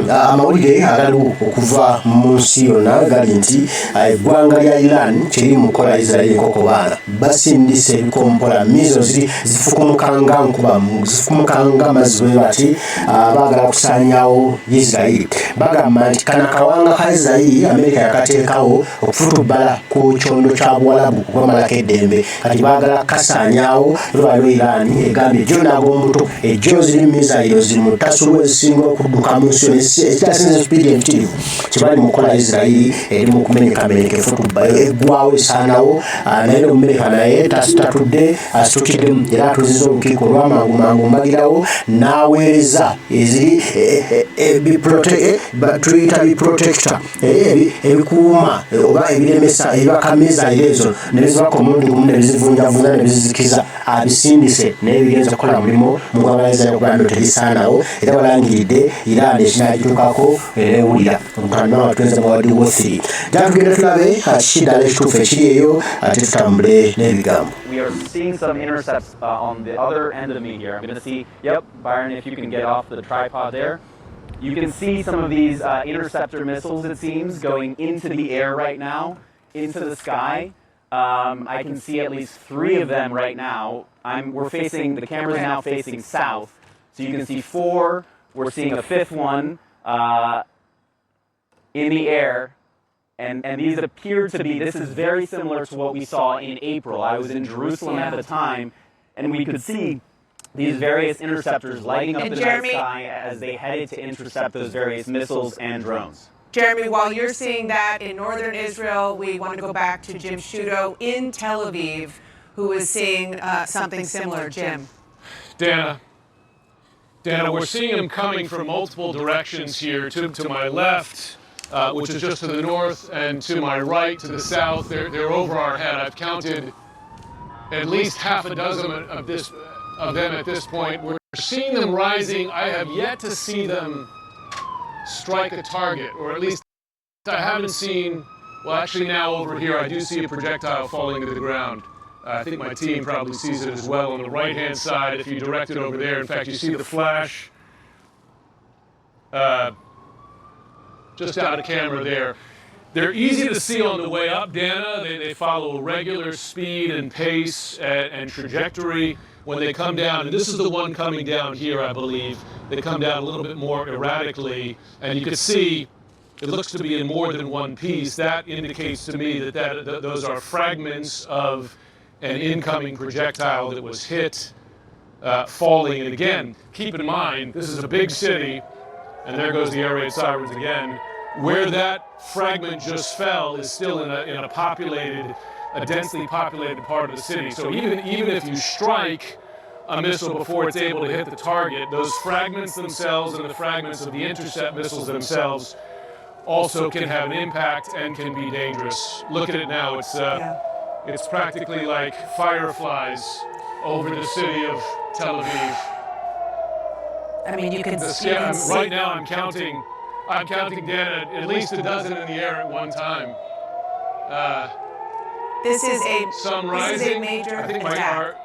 amawulire agaliwo okuva mu nsi yonna gali nti eggwanga lya Iran kiri mu kukola Israel enkoko baana basindise ebikompola mizo zifukumukanga nkuba zifukumukanga amazzi bwe bati baagala kusaanyawo Israel bagamba nti kana kawanga ka Israel Amerika yakateekawo okufutubbala ku kyondo kya Buwalabu okwamalako eddembe kati baagala kasaanyawo lwaliwo Iran egambye ejjo n'ab'omuto ejjo ziri mizairo ziri mu ttasulwa ezisinga okudduka mu nsi yonna ekitasinze supiidi empitirivu kibali mu kukola Israel eri mu kumenyekamenyeka efutubbayo eggwawo esaanawo naye Omumerika naye tatudde asitukiddemu era atuuzizza olukiiko olw'amangu mbagirawo n'aweereza eziri tuyita biprotector ebikuuma oba ebiremesa ebibaka mizairo ezo ne bizibaka omulundi gumu ne bizivunjavunja ne bizizikiza abisindise naye bigenza kukola mulimu mu ggwanga lya Uganda terisaanawo era balangiridde Iran ekinagituukako era ewulira omutandao watugenza mu World War III jatugenda tulabe kiddala ekituufu ekiri eyo ate tutambule n'ebigambo. We are seeing some intercepts on the other end of me here. I'm going to see, yep, Byron, if you can get off the tripod there. You can see some of these interceptor missiles, it seems, going into the air right now, into the sky. I can see at least 3 of them right now. The camera's now facing south. So you can see 4. We're seeing a 5th one in the air. And these appear to be, this is very similar to what we saw in April. I was in Jerusalem at the time, and we could see these various interceptors lighting up the night sky as they headed to intercept those various missiles and drones. Jeremy, while you're seeing that in northern Israel, we want to go back to Jim Sciutto in Tel Aviv, who is seeing something similar. Jim. Dana, we're seeing them coming from multiple directions here. To my left, which is just to the north, and to my right, to the south. They're over our head. I've counted at least half a dozen of them at this point. We're seeing them rising. I have yet to see them strike a target, or at least I haven't seen, well, actually now over here I do see a projectile falling to the ground. I think my team probably sees it as well on the right-hand side if you direct it over there. In fact, you see the flash just out of camera there. They're easy to see on the way up, Dana. They follow a regular speed and pace and trajectory when they come down. And this is the one coming down here, I believe. They come down a little bit more erratically. And you can see it looks to be in more than one piece. That indicates to me that those are fragments of an incoming projectile that was hit, falling. And again, keep in mind, this is a big city. And there goes the air raid sirens again. Where that fragment just fell is still in a densely populated part of the city. So even if you strike a missile before it's able to hit the target, those fragments themselves and the fragments of the intercept missiles themselves also can have an impact and can be dangerous. Look at it now. It's practically like fireflies over the city of Tel Aviv. I mean, you can see. Right now I'm counting, Dana, at least a dozen in the air at one time. This is a major attack.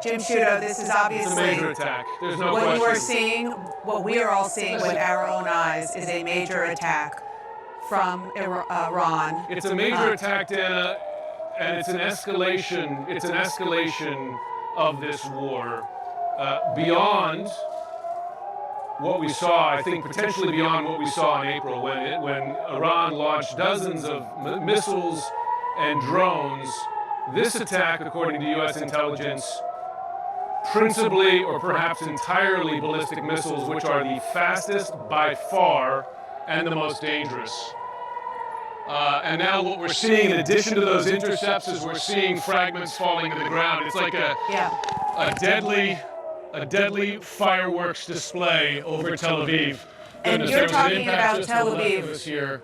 Jim Sciutto, this is obviously a major attack. There's no what question. You are seeing, what we are all seeing with our own eyes, is a major attack from Iran. It's a major attack, Dana, and it's an escalation. It's an escalation of this war beyond what we saw. I think potentially beyond what we saw in April, when Iran launched dozens of missiles and drones. This attack, according to U.S. intelligence, principally or perhaps entirely ballistic missiles, which are the fastest by far and the most dangerous. And now what we're seeing, in addition to those intercepts, is we're seeing fragments falling to the ground. It's like a deadly fireworks display over Tel Aviv. And you're talking about Tel Aviv.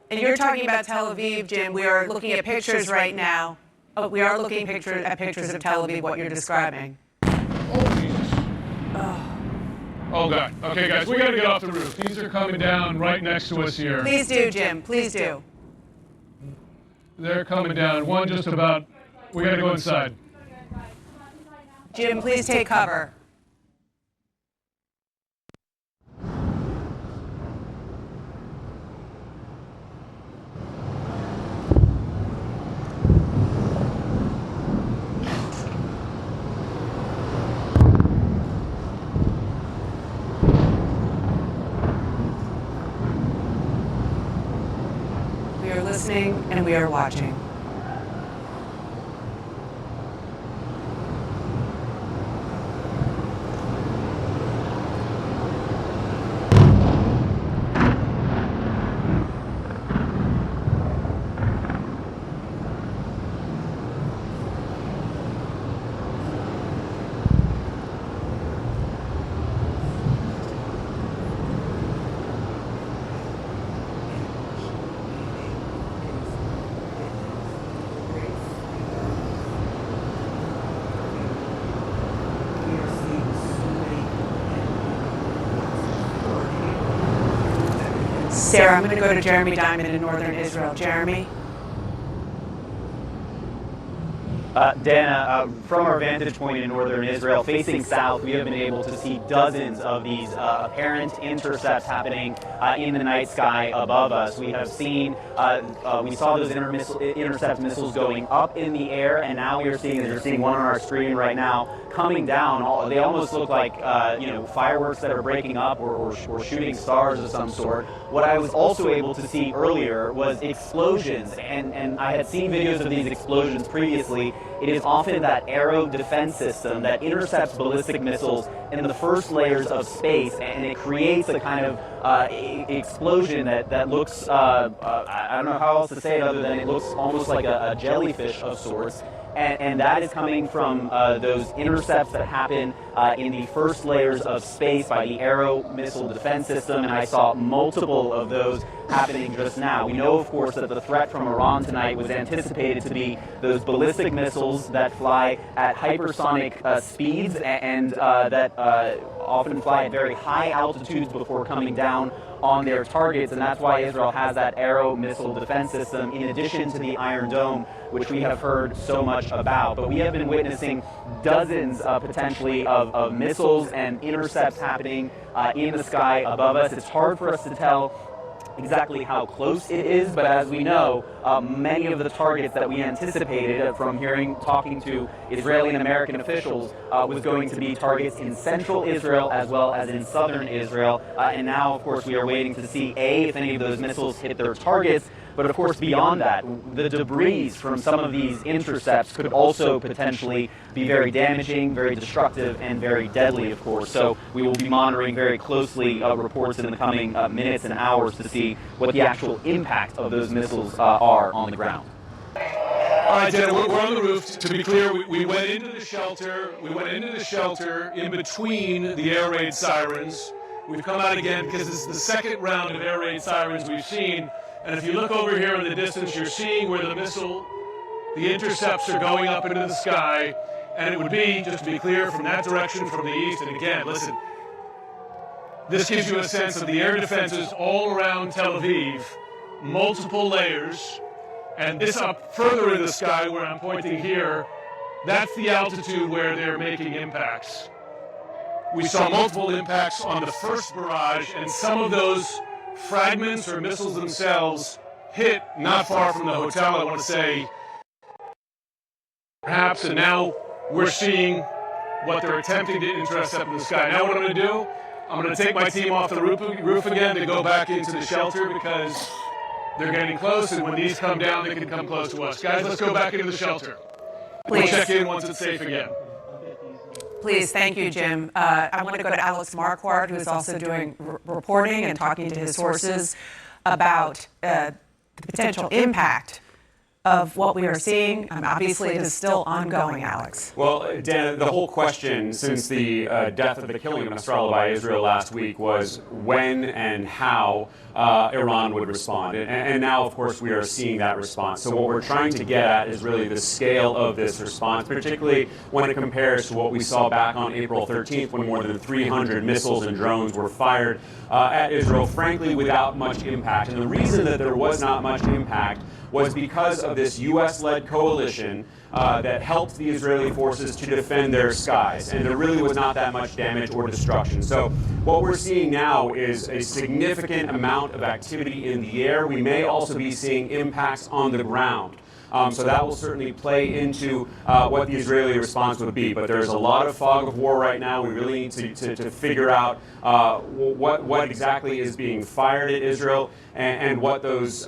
And you're talking about Tel Aviv, Jim. We are looking at pictures right now. Oh, we are looking at pictures of Tel Aviv, what you're describing. Oh, Jesus. Oh, God. Okay, guys, we got to get off the roof. These are coming down right next to us here. Please do, Jim. Please do. They're coming down. One just about. We got to go inside. Jim, please take cover. listening and we are watching. Sarah, I'm going to go to Jeremy Diamond in northern Israel. Jeremy? Dana, from our vantage point in northern Israel, facing south, we have been able to see dozens of these apparent intercepts happening in the night sky above us. We have seen, we saw those intercept missiles going up in the air, and now we are seeing, as you're seeing one on our screen right now, coming down. They almost look like fireworks that are breaking up or shooting stars of some sort. What I was also able to see earlier was explosions, and I had seen videos of these explosions previously. It is often that aero defense system that intercepts ballistic missiles in the first layers of space, and it creates a kind of explosion that looks, I don't know how else to say it other than it looks almost like a jellyfish of sorts. And that is coming from those intercepts that happen in the first layers of space by the aero missile defense system, and I saw multiple of those happening just now. We know, of course, that the threat from Iran tonight was anticipated to be those ballistic missiles that fly at hypersonic speeds and that often fly at very high altitudes before coming down on their targets, and that's why Israel has that aero missile defense system in addition to the Iron Dome, which we have heard so much about. But we have been witnessing dozens potentially of missiles and intercepts happening in the sky above us. It's hard for us to tell exactly how close it is, but as we know, many of the targets that we anticipated from talking to Israeli and American officials was going to be targets in central Israel as well as in southern Israel. And now, of course, we are waiting to see if any of those missiles hit their targets. But of course, beyond that, the debris from some of these intercepts could also potentially be very damaging, very destructive, and very deadly, of course. So we will be monitoring very closely reports in the coming minutes and hours to see what the actual impact of those missiles are on the ground. All right, Dana, we're on the roof. To be clear, we went into the shelter. We went into the shelter in between the air raid sirens. We've come out again because this is the second round of air raid sirens we've seen. And if you look over here in the distance, you're seeing where the intercepts are going up into the sky. And it would be, just to be clear, from that direction, from the east. And again, listen, this gives you a sense of the air defenses all around Tel Aviv, multiple layers. And this up further in the sky where I'm pointing here, that's the altitude where they're making impacts. We saw multiple impacts on the first barrage, and some of those fragments or missiles themselves hit not far from the hotel, I want to say, perhaps, and now we're seeing what they're attempting to intercept in the sky. Now what I'm going to do, I'm going to take my team off the roof again to go back into the shelter because they're getting close, and when these come down, they can come close to us. Guys, let's go back into the shelter. We'll check in once it's safe again. Please, thank you, Jim. I want to go to Alex Marquardt, who is also doing reporting and talking to his sources about the potential impact of what we are seeing. Obviously, it is still ongoing, Alex. Well, Dan, the whole question since the death of the killing of Nasrallah by Israel last week was when and how Iran would respond. And now, of course, we are seeing that response. So what we're trying to get at is really the scale of this response, particularly when it compares to what we saw back on April 13th, when more than 300 missiles and drones were fired at Israel, frankly, without much impact. And the reason that there was not much impact was because of this U.S.-led coalition that helped the Israeli forces to defend their skies, and there really was not that much damage or destruction. So what we're seeing now is a significant amount of activity in the air. We may also be seeing impacts on the ground. So that will certainly play into what the Israeli response would be. But there's a lot of fog of war right now. We really need to figure out what exactly is being fired at Israel and what those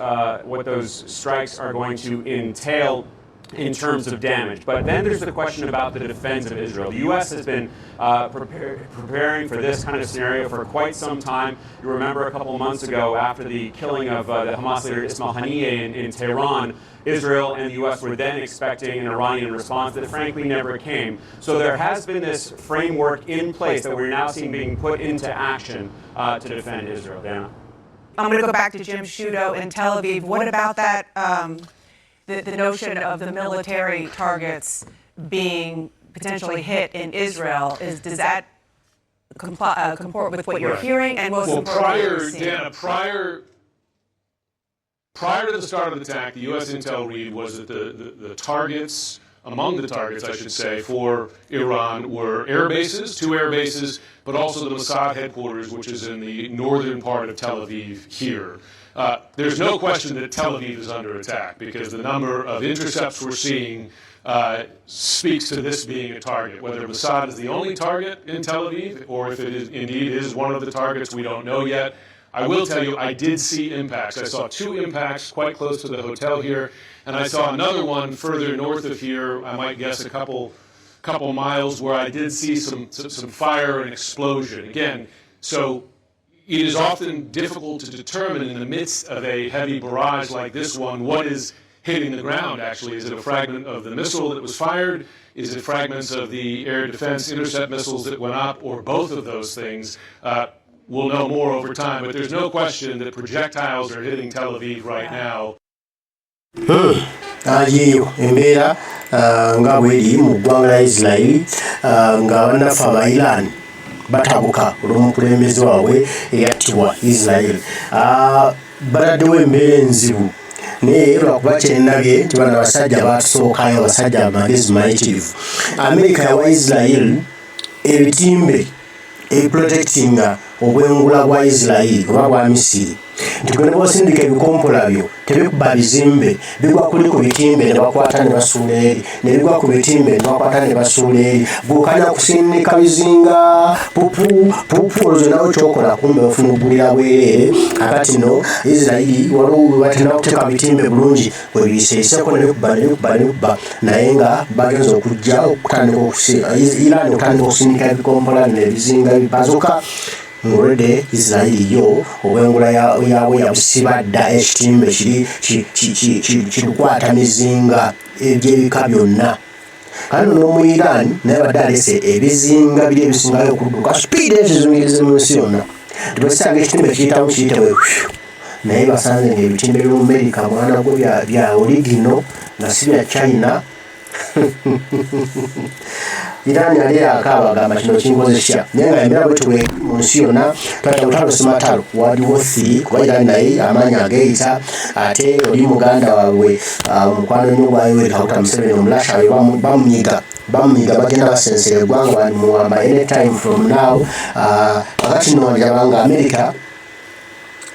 strikes are going to entail in terms of damage. But then there's the question about the defense of Israel. The U.S. has been preparing for this kind of scenario for quite some time. You remember a couple of months ago, after the killing of the Hamas leader Ismail Haniyeh in Tehran, Israel and the U.S. were then expecting an Iranian response that frankly never came. So there has been this framework in place that we're now seeing being put into action to defend Israel. Dana? I'm going to go back to Jim Sciutto in Tel Aviv. What about that, the notion of the military targets being potentially hit in Israel? Does that comport with what you're hearing? And most prior to the start of the attack, the U.S. intel read was that the targets, among the targets, I should say, for Iran were air bases, 2 air bases, but also the Mossad headquarters, which is in the northern part of Tel Aviv here. There's no question that Tel Aviv is under attack because the number of intercepts we're seeing speaks to this being a target. Whether Mossad is the only target in Tel Aviv or if it indeed is one of the targets, we don't know yet. I will tell you, I did see impacts. I saw 2 impacts quite close to the hotel here, and I saw another one further north of here, I might guess a couple miles, where I did see some fire and explosion. Again, so it is often difficult to determine in the midst of a heavy barrage like this one what is hitting the ground, actually. Is it a fragment of the missile that was fired? Is it fragments of the air defense intercept missiles that went up, or both of those things? We'll know more over time, but there's no question that projectiles are hitting Tel Aviv right now. Agiyo embeera nga bweri mu ggwanga lya Israeli nga bannaffe aba Iran batabuka olw'omukulembeze waabwe eyattibwa Israeli. Baladdewo embeera enzibu naye lwakuba kyennabye nti bano abasajja baatusookayo abasajja amagezi mayitirivu. Amerika yawa Israeli ebitimbe ebiprotectinga obwengula bwa Israeli oba bwa Misiri nti gwe ne bw'osindika ebikompola byo tebikuba bizimbe bigwa kuli ku bitimbe ne bakwata ne basuula eri ne bigwa ku bitimbe ne bakwata ne basuula eri bw'okanya kusindika bizinga pupu olwo nawe kyokola kumbe ofunugulira bwereere kakati no Israeli waliwo batina okuteeka bitimbe bulungi bwe biyiseeyiseko ne bikuba naye nga bagenza okujja okutandika Iran okutandika okusindika ebikompola n'ebizinga bibazuka ng'olwedde Israeli yo obwengula yaabwe yabusiba dda ekitimbe kirukwata mizinga egy'ebika byonna. Kano n'omu Iran naye badde alese ebizinga biri ebisingayo okudduka sipiidi ekizungirize mu nsi yonna. Tibasanga ekitimbe kiyitamu kiyitewe naye basanze ng'ebitimbe by'omu Amerika mwana gwo bya oligino nga si bya China. Iran yali akaaba agamba kino kinkozesya naye nga embeera bwetubwe mu nsi yonna twata lutalo simatalo waliwo 3 kuba Iran naye amaanyi ageyita ate oli muganda waabwe omukwano nnyo gwa Yoweri Kaguta Museveni omulasha bamunyiga bagenda basensera eggwanga balimuwamba anytime from now. Kakati nno njabanga Amerika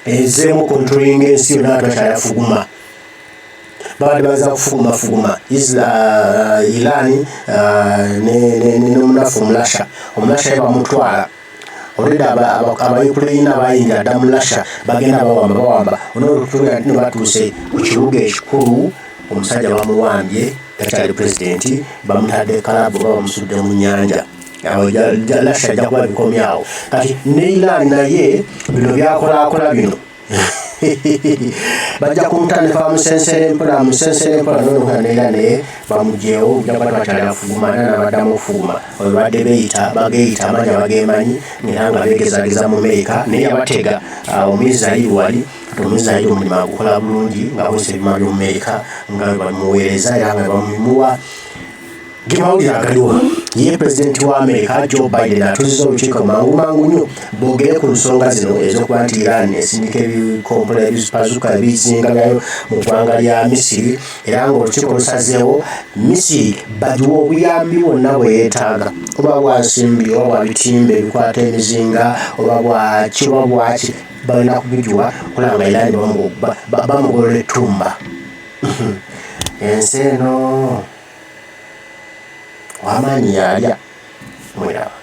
ezeemu controlling ensi yonna atwakyayafuguma baali baza kufuguma Iran n'omunafu omulasha bamutwala olwedde abayukuleyina bayingira dda mulasha bagenda bawamba onoolutulira nti ne batuuse ku kibuga ekikulu omusajja bamuwambye yakyali pulezidenti bamutadde kalabu oba bamusudde mu nnyanja lasha ajja kuba bikomyawo kati ne Iran naye bino byakolakola bino bajja kumutandika bamusensera empola n'olukanira naye bamugyewo ojja kuba twakyali afugumana n'abaddamu okufuguma oyo badde bageyita amanya bagemanyi era nga beegezageza mu Amerika naye yabatega Omuyisirayiri wali Omuyisirayiri omulimu agukola bulungi ng'akozesa ebima by'omu Amerika nga bamuweereza era nga bamuwa gemawulire agaliwo ye pulezidenti wa Amerika Joe Biden atuuzizza olukiiko mangu nnyo boogere ku nsonga zino ez'okuba nti Iran esindika ebikompola ebipazuka ebizinga byayo mu ggwanga lya Misiri era ng'olukiiko lusazeewo Misiri bagiwa obuyambi bwonna bwe yeetaaga oba bwa nsimbi oba bwa bitimbe ebikwata emizinga oba bwaki balina kubigiwa okulaba nga Iran bamugolola ettumba. ensi eno wamaanyi yalya mwiraba